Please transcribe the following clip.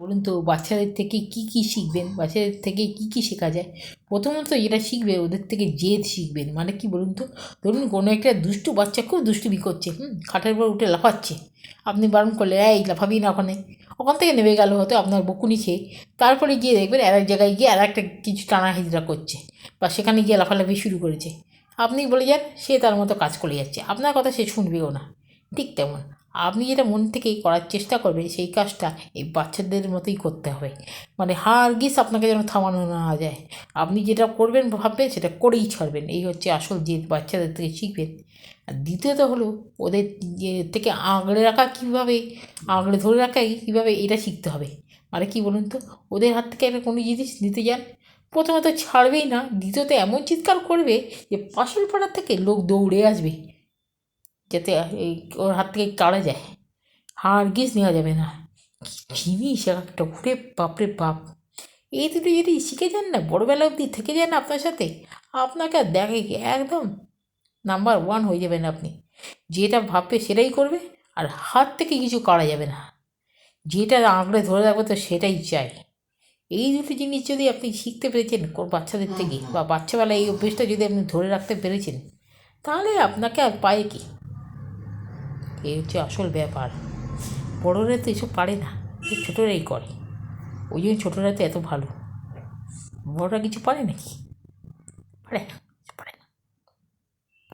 বলুন তো বাচ্চাদের থেকে কী শিখবেন? বাচ্চাদের থেকে কী শেখা যায়? প্রথমত যেটা শিখবে ওদের থেকে জেদ শিখবেন। মানে কি বলুন তো? ধরুন কোনো একটা দুষ্টু বাচ্চা খুব দুষ্টুমি করছে, খাটের উপর উঠে লাফাচ্ছে। আপনি বারণ করলে, "এই লাফাবি না ওখানে।" ওখান থেকে নেমে গেল হয়তো আপনার বকুনি খেয়ে। তারপরে গিয়ে দেখবেন আরেক জায়গায় গিয়ে আরেকটা কিছু টানা হিজড়া করছে বা সেখানে গিয়ে লাফালাফি শুরু করেছে। আপনি বলে যান, সে তার মতো কাজ করে যাচ্ছে। আপনার কথা সে শুনবেও না। ঠিক তেমন আপনি যেটা মন থেকেই করার চেষ্টা করবেন সেই কাজটা এই বাচ্চাদের মতোই করতে হবে। মানে হারগিজ আপনাকে যেন থামানো না যায়। আপনি যেটা করবেন ভাববেন সেটা করেই ছাড়বেন। এই হচ্ছে আসল জেদ, বাচ্চাদের থেকে শিখবেন। আর দ্বিতীয়ত হলো ওদের থেকে আগলে রাখা কীভাবে, আগলে ধরে রাখাই কীভাবে এটা শিখতে হবে। মানে কি বলুন তো? ওদের হাত থেকে একটা কোনো জিনিস নিতে যান, প্রথমত ছাড়বেই না, দ্বিতীয়ত এমন চিৎকার করবে যে পাশের পাড়ার থেকে লোক দৌড়ে আসবে যাতে এই ওর হাত থেকে কাড়া যায়। হারগিজ নেওয়া যাবে না। কী জিনিস একটা, ওরে বাপরে বাপ! এই দুটো যদি শিখে যান না, বড়োবেলা অবধি থেকে যান আপনার সাথে, আপনাকে আর দেখে কি একদম নাম্বার ওয়ান হয়ে যাবেন আপনি। যেটা ভাববে সেটাই করবে, আর হাত থেকে কিছু কাড়া যাবে না। যেটা আঁকড়ে ধরে রাখবে তো সেটাই চাই। এই দুটো জিনিস যদি আপনি শিখতে পেরেছেন বাচ্চাদের থেকে, বা বাচ্চাবেলায় এই অভ্যেসটা যদি আপনি ধরে রাখতে পেরেছেন, তাহলে আপনাকে আর পায় কি? এই হচ্ছে আসল ব্যাপার। বড়োরা তো এসব পারে না, ছোটোরাই করে। ওই জন্য ছোটোরা তো এত ভালো। বড়রা কিছু পারে নাকি? পারে না।